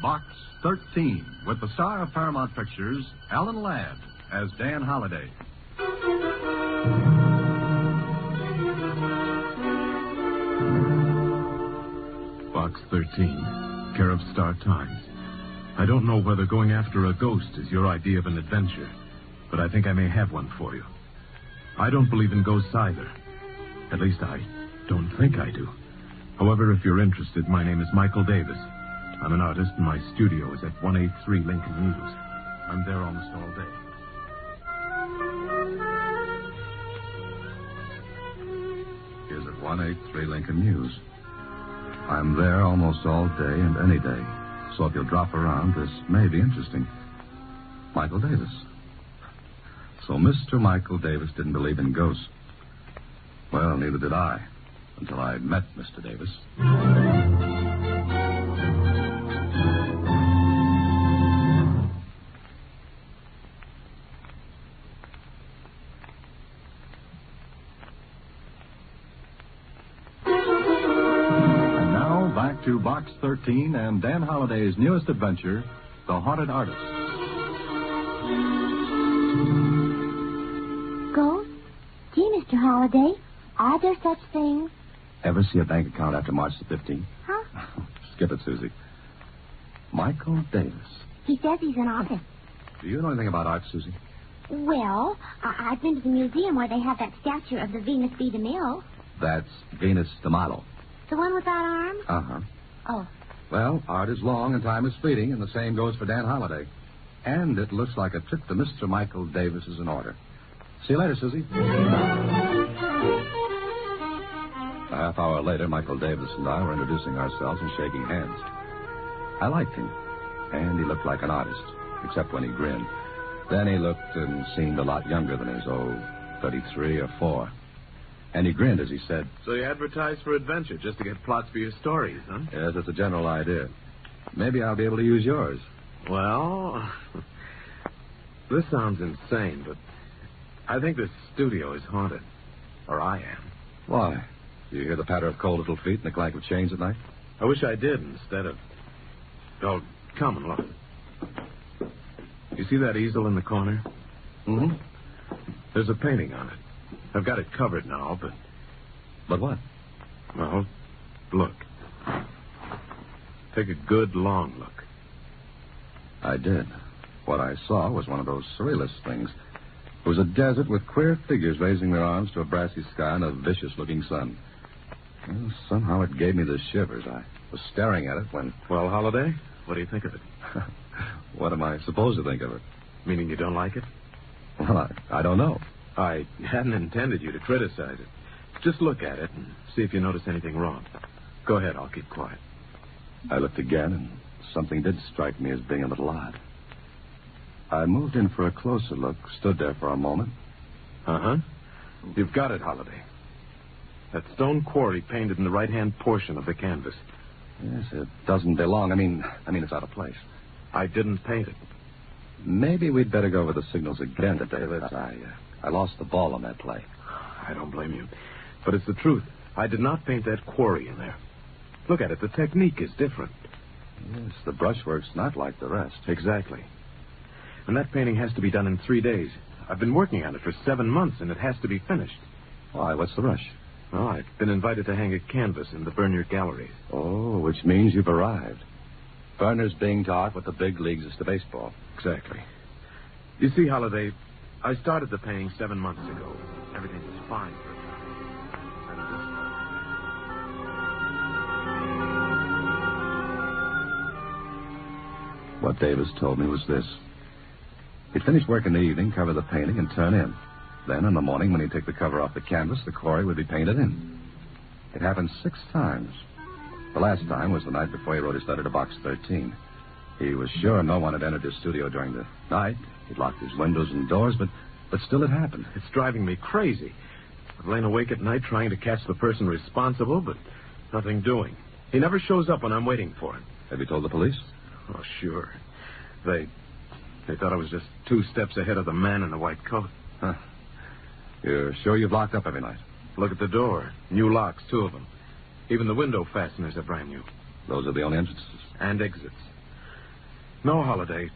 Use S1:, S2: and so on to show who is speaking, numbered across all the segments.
S1: Box 13, with the star of Paramount Pictures, Alan Ladd, as Dan Holliday.
S2: Box 13, care of Star Times. I don't know whether going after a ghost is your idea of an adventure, but I think I may have one for you. I don't believe in ghosts either. At least I don't think I do. However, if you're interested, my name is Michael Davis. I'm an artist, and my studio is at 183 Lincoln News. I'm there almost all day.
S3: Here's at 183 Lincoln News. I'm there almost all day and any day. So if you'll drop around, this may be interesting. Michael Davis. So Mr. Michael Davis didn't believe in ghosts. Well, neither did I, until I met Mr. Davis.
S1: To Box 13 and Dan Holliday's newest adventure, The Haunted Artist.
S4: Ghosts? Gee, Mr. Holliday, are there such things?
S3: Ever see a bank account after March the 15th?
S4: Huh?
S3: Skip it, Susie. Michael Davis.
S4: He says he's an artist.
S3: Do you know anything about art, Susie?
S4: Well, I've been to the museum where they have that statue of the Venus de Milo.
S3: That's Venus de Milo.
S4: The one without arms?
S3: Uh-huh.
S4: Oh.
S3: Well, art is long and time is fleeting, and the same goes for Dan Holliday. And it looks like a trip to Mr. Michael Davis is in order. See you later, Susie. A half hour later, Michael Davis and I were introducing ourselves and shaking hands. I liked him, and he looked like an artist, except when he grinned. Then he looked and seemed a lot younger than his, 33 or 4. And he grinned as he said,
S2: So you advertise for adventure just to get plots for your stories, huh?
S3: Yes, it's a general idea. Maybe I'll be able to use yours.
S2: Well, this sounds insane, but I think this studio is haunted. Or I am.
S3: Why? Do you hear the patter of cold little feet and the clank of chains at night?
S2: I wish I did instead of... Oh, come and look. You see that easel in the corner?
S3: Mm-hmm.
S2: There's a painting on it. I've got it covered now, but...
S3: But what?
S2: Well, look. Take a good, long look.
S3: I did. What I saw was one of those surrealist things. It was a desert with queer figures raising their arms to a brassy sky and a vicious-looking sun. Well, somehow it gave me the shivers. I was staring at it when...
S2: Well, Holliday, what do you think of it?
S3: What am I supposed to think of it?
S2: Meaning you don't like it?
S3: Well, I don't know.
S2: I hadn't intended you to criticize it. Just look at it and see if you notice anything wrong. Go ahead, I'll keep quiet.
S3: I looked again, and something did strike me as being a little odd. I moved in for a closer look, stood there for a moment.
S2: Uh-huh. You've got it, Holliday. That stone quarry painted in the right-hand portion of the canvas.
S3: Yes, it doesn't belong. I mean, it's out of place.
S2: I didn't paint it.
S3: Maybe we'd better go over the signals again, David. I lost the ball on that play.
S2: I don't blame you. But it's the truth. I did not paint that quarry in there. Look at it. The technique is different.
S3: Yes, the brushwork's not like the rest.
S2: Exactly. And that painting has to be done in 3 days. I've been working on it for 7 months, and it has to be finished.
S3: Why, what's the rush?
S2: Well, I've been invited to hang a canvas in the Bernier Galleries.
S3: Oh, which means you've arrived. Berner's being taught what the big leagues is to baseball.
S2: Exactly. You see, Holliday, I started the painting 7 months ago. Everything was fine for a time.
S3: What Davis told me was this. He'd finish work in the evening, cover the painting, and turn in. Then, in the morning, when he'd take the cover off the canvas, the quarry would be painted in. It happened 6 times. The last time was the night before he wrote his letter to Box 13. He was sure no one had entered his studio during the night. He'd locked his windows and doors, but still it happened.
S2: It's driving me crazy. I've lain awake at night trying to catch the person responsible, but nothing doing. He never shows up when I'm waiting for him.
S3: Have you told the police?
S2: Oh, sure. They thought I was just 2 steps ahead of the man in the white coat.
S3: Huh. You're sure you've locked up every night?
S2: Look at the door. New locks, 2 of them. Even the window fasteners are brand new.
S3: Those are the only entrances.
S2: And exits. No, Holiday.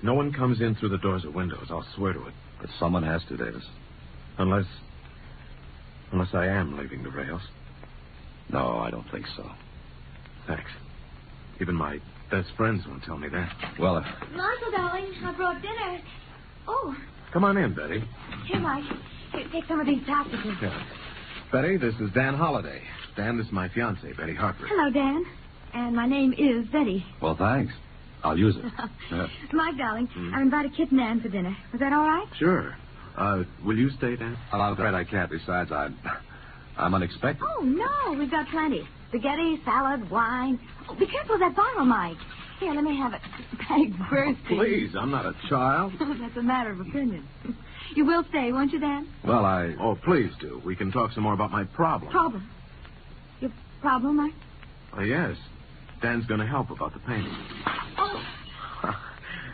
S2: No one comes in through the doors or windows. I'll swear to it.
S3: But someone has to, Davis.
S2: Unless I am leaving the rails.
S3: No, I don't think so.
S2: Thanks. Even my best friends won't tell me that.
S3: Well,
S4: Marshal, darling, I brought dinner. Oh,
S2: Come on in, Betty.
S4: here, Mike. Here, take some of these sausages.
S2: Yeah. Betty, this is Dan Holiday. Dan, this is my fiancée, Betty Harper.
S5: Hello, Dan. And my name is Betty.
S3: well, thanks. I'll use it. Yeah.
S5: Mike, darling, I've invited Kit and Ann for dinner. Is that all right?
S2: Sure. Will you stay, Dan?
S3: Well, I'm afraid I can't. Besides, I'm unexpected.
S5: Oh, no, we've got plenty. Spaghetti, salad, wine. Oh, be careful of that bottle, Mike. Here, let me have it. Thanks, bursting.
S2: Please, I'm not a child.
S5: That's a matter of opinion. You will stay, won't you, Dan?
S3: Well,
S2: Oh, please do. We can talk some more about my problem.
S5: Problem. Your problem, Mike?
S2: Oh, yes. Dan's going to help about the painting.
S5: Oh,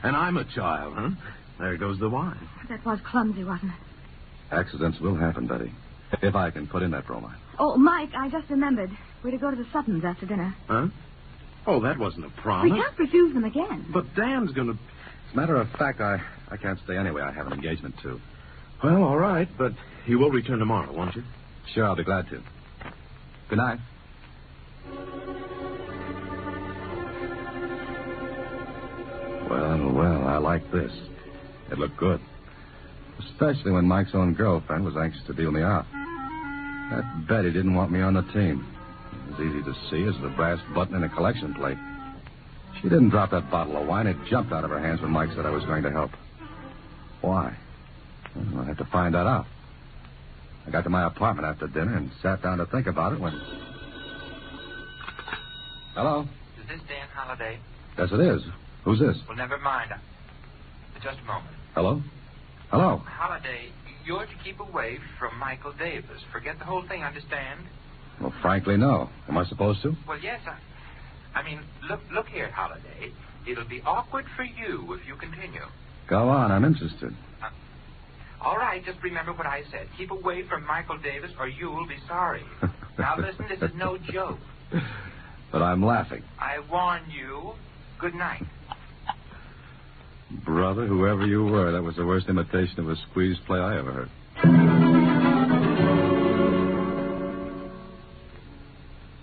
S2: And I'm a child, huh? There goes the wine.
S5: that was clumsy, wasn't it?
S3: accidents will happen, Betty. If I can put in that bromide.
S5: Oh, Mike, I just remembered. We're to go to the Suttons after dinner.
S2: Huh? Oh, that wasn't a
S5: We
S2: promise.
S5: can't refuse them again.
S2: But Dan's going to...
S3: As a matter of fact, I can't stay anyway. I have an engagement, too.
S2: Well, all right, but you will return tomorrow, won't you?
S3: Sure, I'll be glad to. Good night. Well, I like this. It looked good. Especially when Mike's own girlfriend was anxious to deal me out. That Betty didn't want me on the team. It was easy to see as the brass button in a collection plate. She didn't drop that bottle of wine. It jumped out of her hands when Mike said I was going to help. Why? Well, I'll have to find that out. I got to my apartment after dinner and sat down to think about it when... Hello?
S6: Is this Dan Holiday?
S3: Yes, it is. Who's this?
S6: Well, never mind. Just a moment.
S3: Hello? Hello?
S6: Holiday, you're to keep away from Michael Davis. Forget the whole thing, understand?
S3: Well, frankly, no. Am I supposed to?
S6: Well, yes, I mean, look here, Holiday. It'll be awkward for you if you continue.
S3: Go on. I'm interested.
S6: All right, just remember what I said. Keep away from Michael Davis or you'll be sorry. Now, listen, this is no joke.
S3: But I'm laughing.
S6: I warn you. Good night.
S3: Brother, whoever you were, that was the worst imitation of a squeeze play I ever heard.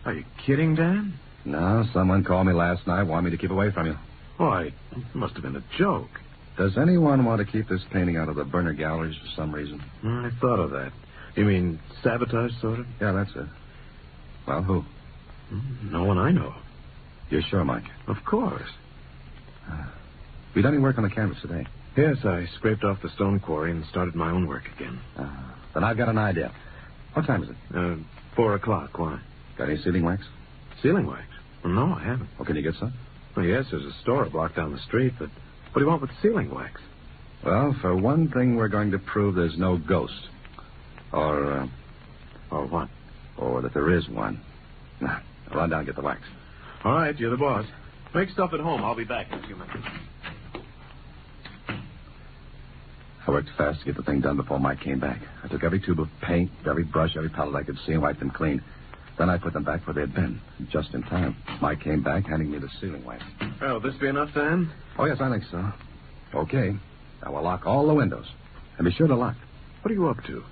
S2: Are you kidding, Dan?
S3: No, someone called me last night, wanted me to keep away from you.
S2: Why, it must have been a joke.
S3: Does anyone want to keep this painting out of the burner galleries for some reason?
S2: I thought of that. You mean sabotage, sort of?
S3: Yeah, that's it. Well, who?
S2: No one I know.
S3: You're sure, Mike?
S2: Of course.
S3: You done any work on the canvas today?
S2: Yes, I scraped off the stone quarry and started my own work again.
S3: Then I've got an idea. What time is it?
S2: 4 o'clock. Why?
S3: Got any sealing wax?
S2: Sealing wax? Well, no, I haven't.
S3: Well, can you get some?
S2: Well, yes, there's a store a block down the street, but what do you want with sealing wax?
S3: Well, for one thing, we're going to prove there's no ghost. Or
S2: what?
S3: Or that there is one. Now, run down and get the wax.
S2: All right, you're the boss. Make stuff at home. I'll be back in a few minutes.
S3: I worked fast to get the thing done before Mike came back. I took every tube of paint, every brush, every palette I could see and wiped them clean. Then I put them back where they'd been, just in time. Mike came back, handing me the sealing wax.
S2: Well, will this be enough, Dan?
S3: Oh, yes, I think so. Okay. Now we'll lock all the windows. And be sure to lock.
S2: What are you up to?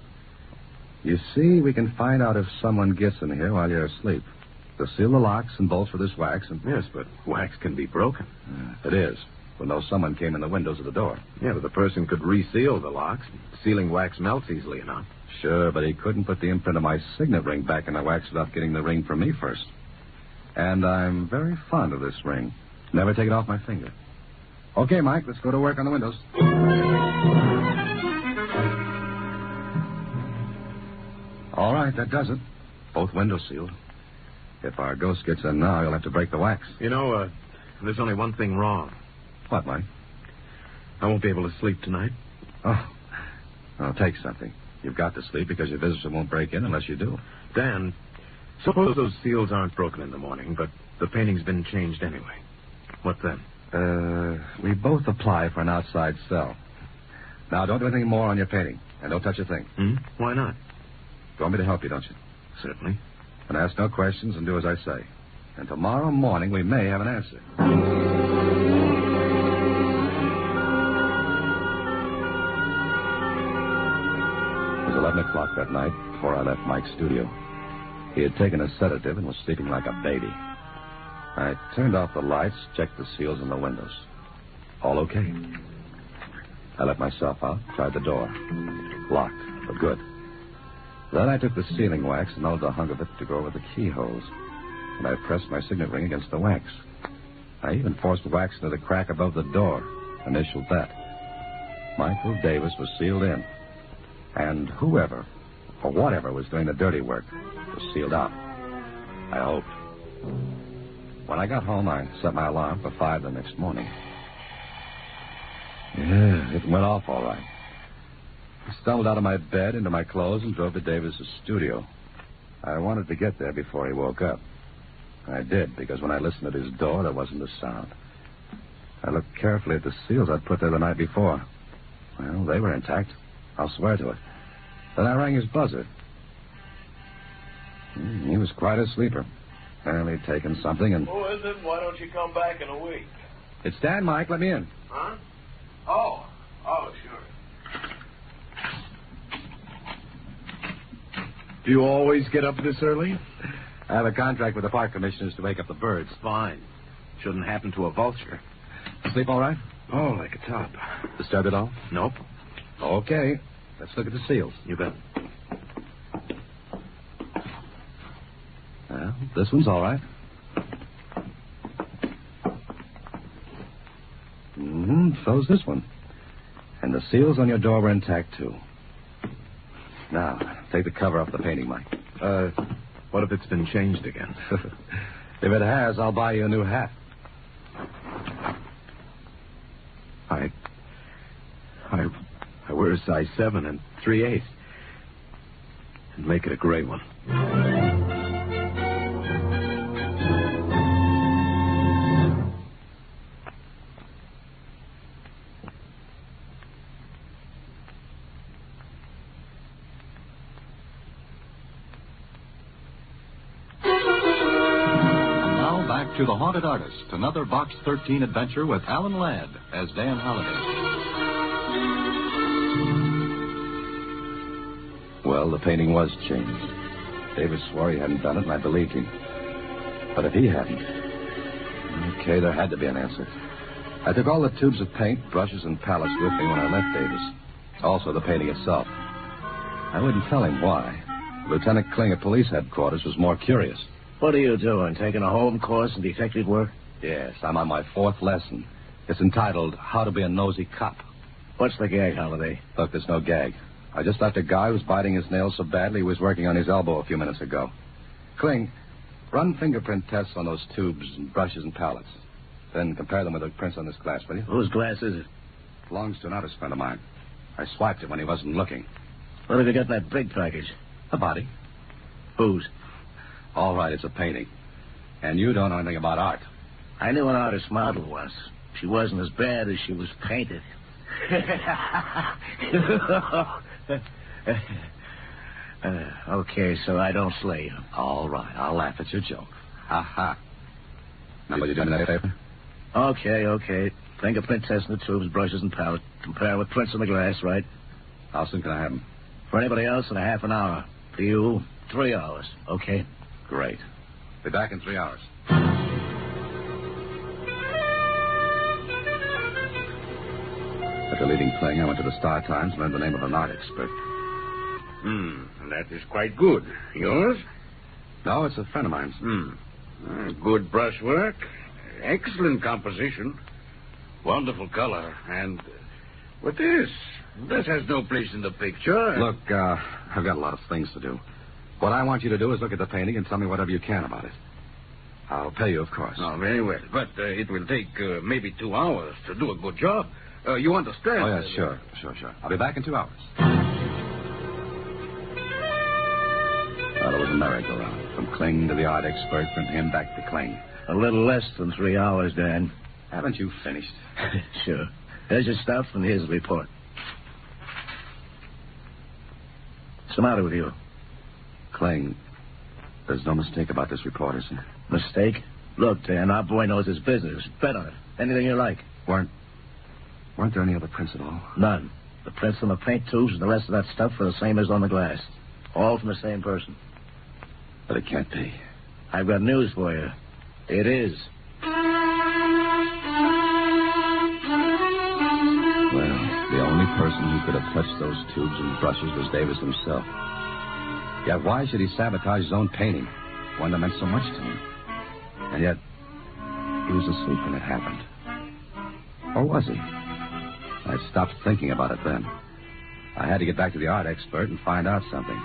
S3: You see, we can find out if someone gets in here while you're asleep. To seal the locks and bolts with this wax and...
S2: Yes, but wax can be broken.
S3: It is. We'll know someone came in the windows of the door.
S2: Yeah, but the person could reseal the locks. Sealing wax melts easily enough.
S3: Sure, but he couldn't put the imprint of my signet ring back in the wax without getting the ring from me first. And I'm very fond of this ring. Never take it off my finger. Okay, Mike, let's go to work on the windows. All right, that does it. Both windows sealed. If our ghost gets in now, he'll have to break the wax.
S2: You know, there's only one thing wrong.
S3: What, Mike?
S2: I won't be able to sleep tonight.
S3: Oh, well, take something. You've got to sleep because your visitor won't break in unless you do.
S2: Dan, suppose those seals aren't broken in the morning, but the painting's been changed anyway. What then?
S3: We both apply for an outside cell. Now, don't do anything more on your painting. And don't touch a thing.
S2: Why not?
S3: You want me to help you, don't you?
S2: Certainly.
S3: And ask no questions and do as I say. And tomorrow morning we may have an answer. It was 11 o'clock that night before I left Mike's studio. He had taken a sedative and was sleeping like a baby. I turned off the lights, checked the seals in the windows. All okay. I let myself out, tried the door. Locked, but good. Then I took the sealing wax and held the hunk of it to go over the keyholes. And I pressed my signet ring against the wax. I even forced the wax into the crack above the door, initialed that. Michael Davis was sealed in. And whoever, or whatever, was doing the dirty work was sealed out. I hoped. When I got home, I set my alarm for 5 the next morning. Yeah, it went off all right. I stumbled out of my bed, into my clothes, and drove to Davis's studio. I wanted to get there before he woke up. I did, because when I listened at his door, there wasn't a sound. I looked carefully at the seals I'd put there the night before. Well, they were intact. I'll swear to it. Then I rang his buzzer. He was quite a sleeper. Apparently taken something and...
S7: Who is it? Why don't you come back in a week?
S3: It's Dan, Mike. Let me in.
S7: Huh? Oh, sure.
S8: Do you always get up this early?
S3: I have a contract with the park commissioners to wake up the birds.
S2: Fine. Shouldn't happen to a vulture.
S3: Sleep all right?
S2: Oh, like a top.
S3: Disturbed at all?
S2: Nope.
S3: Okay. Let's look at the seals.
S2: You bet.
S3: Well, this one's all right. So's this one. And the seals on your door were intact, too. Now, take the cover off the painting, Mike.
S2: What if it's been changed again?
S3: If it has, I'll buy you a new hat.
S2: I wear a size 7 and 3/8. And make it a gray one.
S1: To The Haunted Artist, another Box 13 adventure with Alan Ladd as Dan Holliday.
S3: Well, the painting was changed. Davis swore he hadn't done it, and I believed him. But if he hadn't... Okay, there had to be an answer. I took all the tubes of paint, brushes, and palettes with me when I left Davis. Also the painting itself. I wouldn't tell him why. Lieutenant Kling at police headquarters was more curious.
S9: What are you doing, taking a home course in detective work?
S3: Yes, I'm on my 4th lesson. It's entitled, How to Be a Nosy Cop.
S9: What's the gag, Holliday?
S3: Look, there's no gag. I just left a guy who was biting his nails so badly he was working on his elbow a few minutes ago. Kling, run fingerprint tests on those tubes and brushes and palettes. Then compare them with the prints on this glass, will you?
S9: Whose glass is it?
S3: Belongs to an artist friend of mine. I swiped it when he wasn't looking.
S9: What have you got in that big package?
S3: A body.
S9: Whose?
S3: All right, it's a painting. And you don't know anything about art.
S9: I knew an artist model once. She wasn't as bad as she was painted. Okay, so I don't slay you.
S3: All right, I'll laugh at your joke. Ha ha. Now, will you do me that favor?
S9: Okay. Fingerprint test in the tubes, brushes, and palette. Compare with prints on the glass, right?
S3: How soon can I have them?
S9: For anybody else, in a half an hour. For you, 3 hours. Okay?
S3: Great. Be back in 3 hours. After leaving Kling, I went to the Star-Times and learned the name of an art expert.
S7: That is quite good. Yours?
S3: No, it's a friend of mine's.
S7: Good brushwork. Excellent composition. Wonderful color. And what this? This has no place in the picture.
S3: Look, I've got a lot of things to do. What I want you to do is look at the painting and tell me whatever you can about it. I'll pay you, of course.
S7: Oh, very well. But it will take maybe 2 hours to do a good job. You understand?
S3: Oh, yes, sure. I'll be back in 2 hours. Well, it was a merry-go-round. From Kling to the art expert, from him back to Kling.
S9: A little less than 3 hours, Dan.
S3: Haven't you finished?
S9: Sure. Here's your stuff, and here's the report. What's the matter with you?
S3: Kling, there's no mistake about this report, is there?
S9: Mistake? Look, Dan, our boy knows his business. Bet on it. Anything you like.
S3: Weren't there any other prints at all?
S9: None. The prints on the paint tubes and the rest of that stuff are the same as on the glass. All from the same person.
S3: But it can't be.
S9: I've got news for you. It is.
S3: Well, the only person who could have touched those tubes and brushes was Davis himself. Yet why should he sabotage his own painting? One that meant so much to him. And yet, he was asleep when it happened. Or was he? I stopped thinking about it then. I had to get back to the art expert and find out something.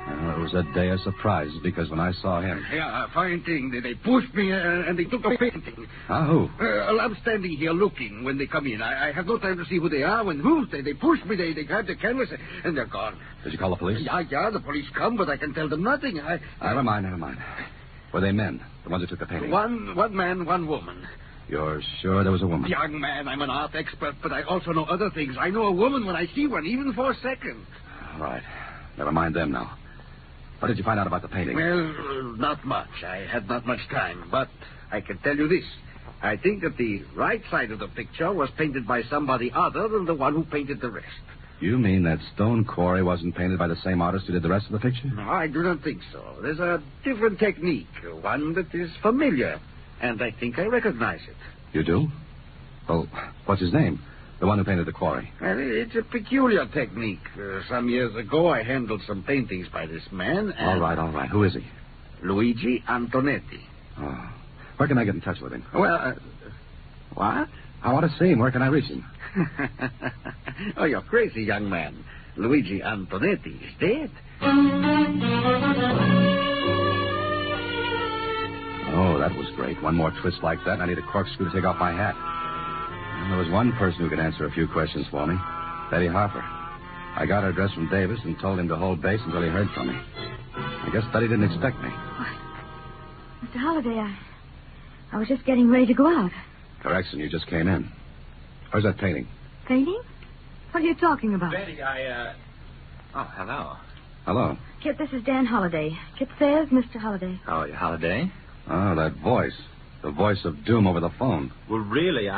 S3: Well, it was a day of surprises because when I saw him...
S7: Yeah, fine thing. They pushed me and they took the painting.
S3: Who?
S7: I'm standing here looking when they come in. I have no time to see who they are. When they pushed me, they grabbed the canvas and they're gone.
S3: Did you call the police?
S7: Yeah, the police come, but I can tell them nothing.
S3: Never mind. Were they men, the ones who took the painting?
S7: One man, one woman.
S3: You're sure there was a woman?
S7: Young man, I'm an art expert, but I also know other things. I know a woman when I see one, even for a second.
S3: All right. Never mind them now. What did you find out about the painting?
S7: Well, not much. I had not much time, but I can tell you this. I think that the right side of the picture was painted by somebody other than the one who painted the rest.
S3: You mean that stone quarry wasn't painted by the same artist who did the rest of the picture?
S7: No, I do not think so. There's a different technique, one that is familiar, and I think I recognize it.
S3: You do? Well, what's his name? The one who painted the quarry.
S7: Well, it's a peculiar technique. Some years ago, I handled some paintings by this man.
S3: And... All right. Who is he?
S7: Luigi Antonetti.
S3: Oh. Where can I get in touch with him?
S7: Well, what?
S3: I want to see him. Where can I reach him?
S7: Oh, you're crazy, young man. Luigi Antonetti is dead.
S3: Oh, that was great. One more twist like that, and I need a corkscrew to take off my hat. Well, there was one person who could answer a few questions for me. Betty Harper. I got her address from Davis and told him to hold base until he heard from me. I guess Betty didn't expect me.
S5: Mr. Holliday, I was just getting ready to go out.
S3: Correction, you just came in. Where's that painting?
S5: Painting? What are you talking about?
S6: Betty, Oh, hello.
S3: Hello.
S5: Kit, this is Dan Holliday. Kit says Mr. Holliday.
S6: Oh, you Holliday?
S3: Oh, that voice. The voice of doom over the phone.
S6: Well, really,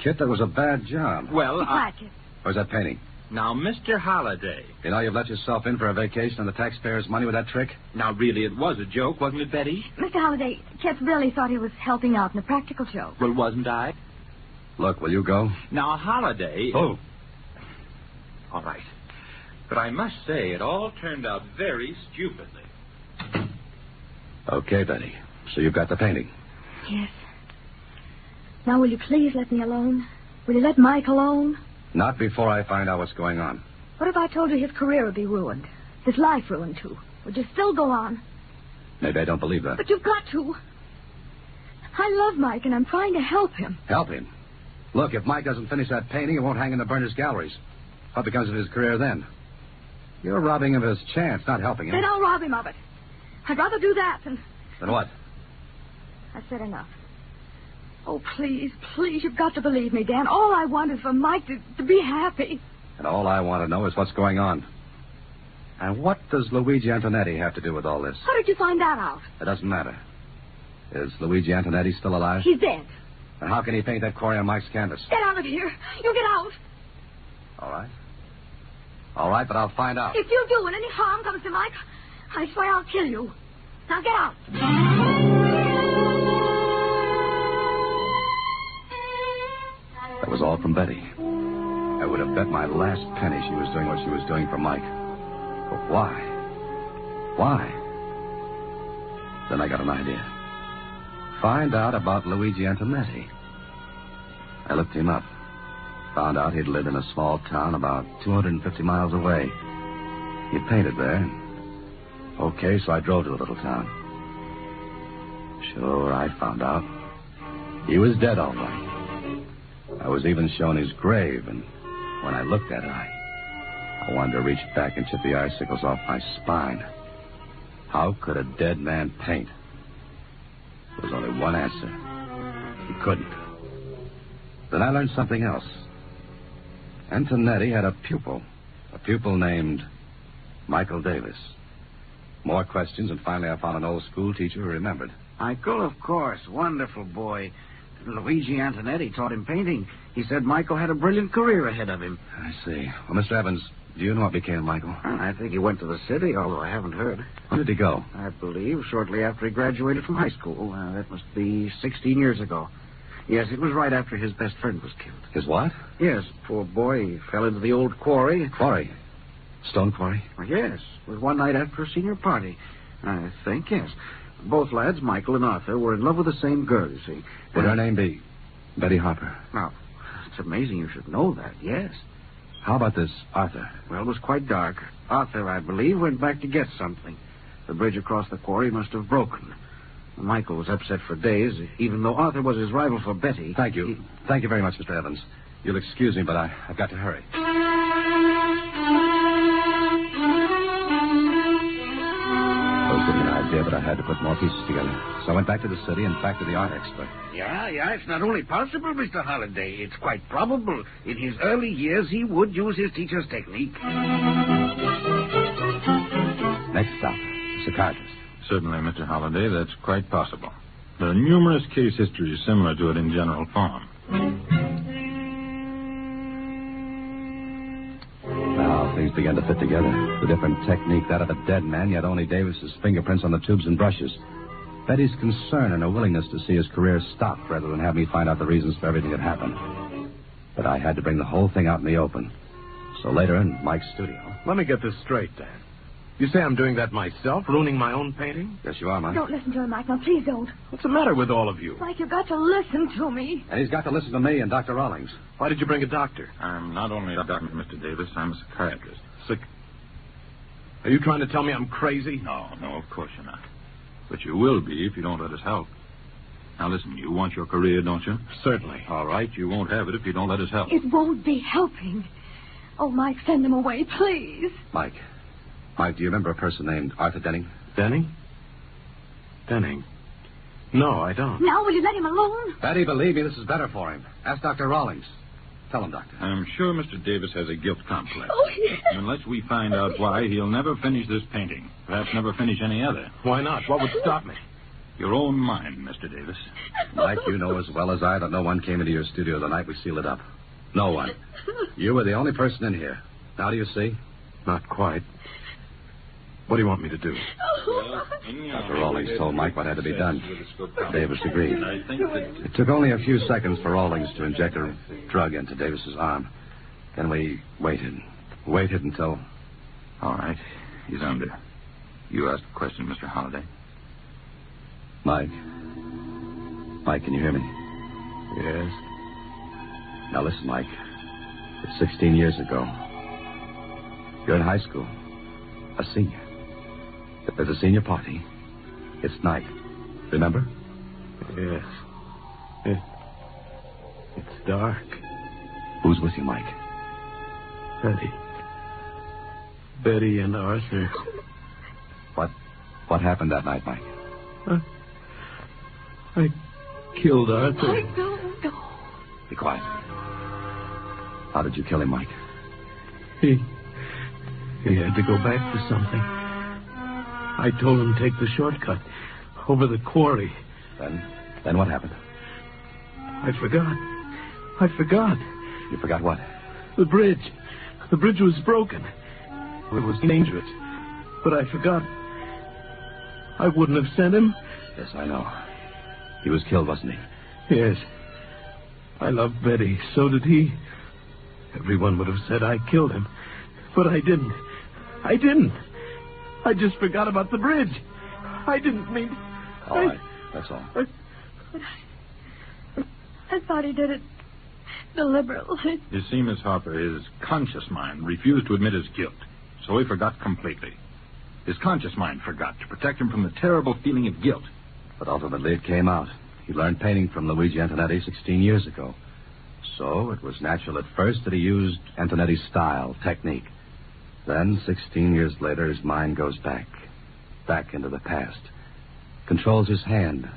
S3: Kit, that was a bad job.
S6: Well,
S5: Be quiet, Kit.
S3: Where's that painting?
S6: Now, Mr. Holliday.
S3: You know you've let yourself in for a vacation on the taxpayers' money with that trick?
S6: Now, really, it was a joke, wasn't it, Betty?
S5: Mr. Holliday, Kit really thought he was helping out in a practical joke.
S6: Well, wasn't I?
S3: Look, will you go?
S6: Now, Holliday...
S3: Oh.
S6: All right. But I must say, it all turned out very stupidly.
S3: Okay, Betty. So you've got the painting?
S5: Yes. Now, will you please let me alone? Will you let Mike alone?
S3: Not before I find out what's going on.
S5: What if I told you his career would be ruined? His life ruined, too? Would you still go on?
S3: Maybe I don't believe that.
S5: But you've got to. I love Mike, and I'm trying to help him.
S3: Help him? Look, if Mike doesn't finish that painting, it won't hang in the Burners galleries. What becomes of his career then? You're robbing him of his chance, not helping him.
S5: Then I'll rob him of it. I'd rather do that than...
S3: Then what?
S5: I've said enough. Oh, please, you've got to believe me, Dan. All I want is for Mike to be happy.
S3: And all I want to know is what's going on. And what does Luigi Antonetti have to do with all this?
S5: How did you find that out?
S3: It doesn't matter. Is Luigi Antonetti still alive?
S5: He's dead.
S3: And how can he paint that quarry on Mike's canvas?
S5: Get out of here. You get out.
S3: All right. All right, but I'll find out.
S5: If you do and any harm comes to Mike, I swear I'll kill you. Now get out.
S3: That was all from Betty. I would have bet my last penny she was doing what she was doing for Mike. But why? Why? Then I got an idea. Find out about Luigi Antonetti. I looked him up. Found out he'd lived in a small town about 250 miles away. He painted there. Okay, so I drove to the little town. Sure, I found out. He was dead, all right. I was even shown his grave, and when I looked at it, I wanted to reach back and chip the icicles off my spine. How could a dead man paint? There was only one answer. He couldn't. Then I learned something else. Antonetti had a pupil named Michael Davis. More questions, and finally I found an old school teacher who remembered.
S10: Michael, of course. Wonderful boy. Luigi Antonetti taught him painting. He said Michael had a brilliant career ahead of him.
S3: I see. Well, Mr. Evans, do you know what became of Michael?
S10: I think he went to the city, although I haven't heard.
S3: When did he go?
S10: I believe shortly after he graduated from high school. That must be 16 years ago. Yes, it was right after his best friend was killed.
S3: His what?
S10: Yes, poor boy. He fell into the old quarry.
S3: Quarry? Stone quarry?
S10: Well, yes. It was one night after a senior party. I think, yes. Both lads, Michael and Arthur, were in love with the same girl, you see.
S3: Would her name be Betty Harper?
S10: Now, it's amazing you should know that, yes.
S3: How about this Arthur?
S10: Well, it was quite dark. Arthur, I believe, went back to get something. The bridge across the quarry must have broken. Michael was upset for days, even though Arthur was his rival for Betty.
S3: Thank you. Thank you very much, Mr. Evans. You'll excuse me, but I've got to hurry. I was getting an idea, but I had to put more pieces together. So I went back to the city and back to the art expert.
S7: Yeah, it's not only possible, Mr. Holliday. It's quite probable. In his early years, he would use his teacher's technique.
S3: Next stop, psychiatrist.
S11: Certainly, Mr. Holliday, that's quite possible. There are numerous case histories similar to it in general form.
S3: Now, things began to fit together. The different technique, that of a dead man, yet only Davis's fingerprints on the tubes and brushes. Betty's concern and her willingness to see his career stop rather than have me find out the reasons for everything that happened. But I had to bring the whole thing out in the open. So later in Mike's studio.
S2: Let me get this straight, Dan. You say I'm doing that myself, ruining my own painting?
S3: Yes, you are, Mike.
S5: Don't listen to him, Mike. No, please don't.
S2: What's the matter with all of you?
S5: Mike, you've got to listen to me.
S3: And he's got to listen to me and Dr. Rawlings.
S2: Why did you bring a doctor?
S11: I'm not only a doctor, Mr. Davis, I'm a psychiatrist.
S2: Are you trying to tell me I'm crazy?
S11: No, of course you're not. But you will be if you don't let us help. Now, listen, you want your career, don't you?
S2: Certainly.
S11: All right, you won't have it if you don't let us help.
S5: It won't be helping. Oh, Mike, send them away, please.
S3: Mike, do you remember a person named Arthur Denning?
S2: Denning? No, I don't.
S5: Now, will you let him alone?
S3: Betty, believe me, this is better for him. Ask Dr. Rawlings. Tell him, Doctor.
S11: I'm sure Mr. Davis has a guilt complex.
S5: Oh, yes.
S11: Unless we find out why, he'll never finish this painting. Perhaps never finish any other.
S2: Why not? What would stop me?
S11: Your own mind, Mr. Davis.
S3: Mike, you know as well as I that no one came into your studio the night we sealed it up. No one. You were the only person in here. Now do you see?
S2: Not quite. What do you want me to do?
S3: Dr. Rawlings told Mike what had to be done. Davis agreed. It took only a few seconds for Rawlings to inject a drug into Davis's arm. Then we waited until...
S11: All right. He's under. You asked a question, Mr. Holliday.
S3: Mike, can you hear me?
S2: Yes.
S3: Now listen, Mike. It's 16 years ago. You're in high school. A senior. There's a senior party. It's night. Remember?
S2: Yes. It's dark.
S3: Who's with you, Mike?
S2: Betty and Arthur.
S3: What happened that night, Mike?
S2: I killed Arthur.
S5: Mike, no.
S3: Be quiet. How did you kill him, Mike?
S2: He had to go back for something. I told him to take the shortcut over the quarry.
S3: Then what happened?
S2: I forgot.
S3: You forgot what?
S2: The bridge. The bridge was broken. It was dangerous. But I forgot. I wouldn't have sent him.
S3: Yes, I know. He was killed, wasn't he?
S2: Yes. I loved Betty. So did he. Everyone would have said I killed him. But I didn't. I just forgot about the bridge. I didn't mean...
S3: All right. That's all.
S5: I thought he did it deliberately.
S11: You see, Miss Harper, his conscious mind refused to admit his guilt, so he forgot completely. His conscious mind forgot to protect him from the terrible feeling of guilt.
S3: But ultimately it came out. He learned painting from Luigi Antonetti 16 years ago. So it was natural at first that he used Antonetti's style, technique. Then, 16 years later, his mind goes back into the past, controls his hand,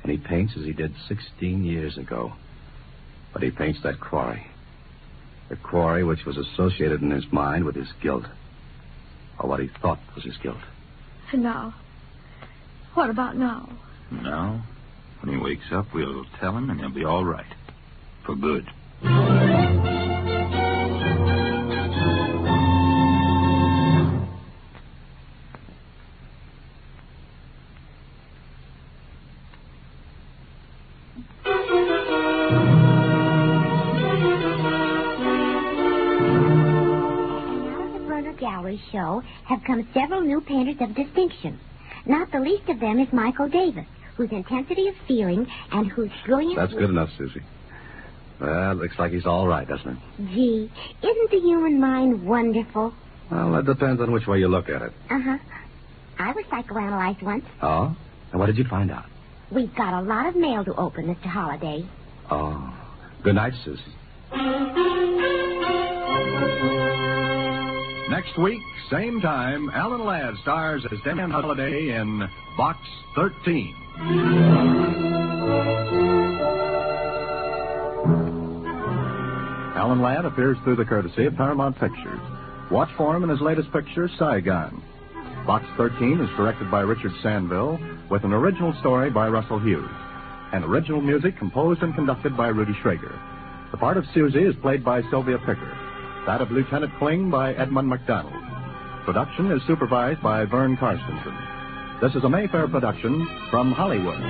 S3: and he paints as he did 16 years ago. But he paints that quarry. The quarry which was associated in his mind with his guilt, or what he thought was his guilt.
S12: And now, what about now?
S11: Now, when he wakes up, we'll tell him, and he'll be all right. For good.
S4: Gallery show have come several new painters of distinction. Not the least of them is Michael Davis, whose intensity of feeling and whose brilliant...
S3: That's good enough, Susie. Well, looks like he's all right, doesn't it?
S4: Gee, isn't the human mind wonderful?
S3: Well, that depends on which way you look at it.
S4: Uh-huh. I was psychoanalyzed once.
S3: Oh? And what did you find out?
S4: We've got a lot of mail to open, Mr. Holliday.
S3: Oh. Good night, Susie.
S1: Next week, same time, Alan Ladd stars as Dan Holliday in Box 13. Alan Ladd appears through the courtesy of Paramount Pictures. Watch for him in his latest picture, Saigon. Box 13 is directed by Richard Sandville, with an original story by Russell Hughes, and original music composed and conducted by Rudy Schrager. The part of Susie is played by Sylvia Picker. That of Lieutenant Kling by Edmund McDonald. Production is supervised by Vern Karstensen. This is a Mayfair production from Hollywood.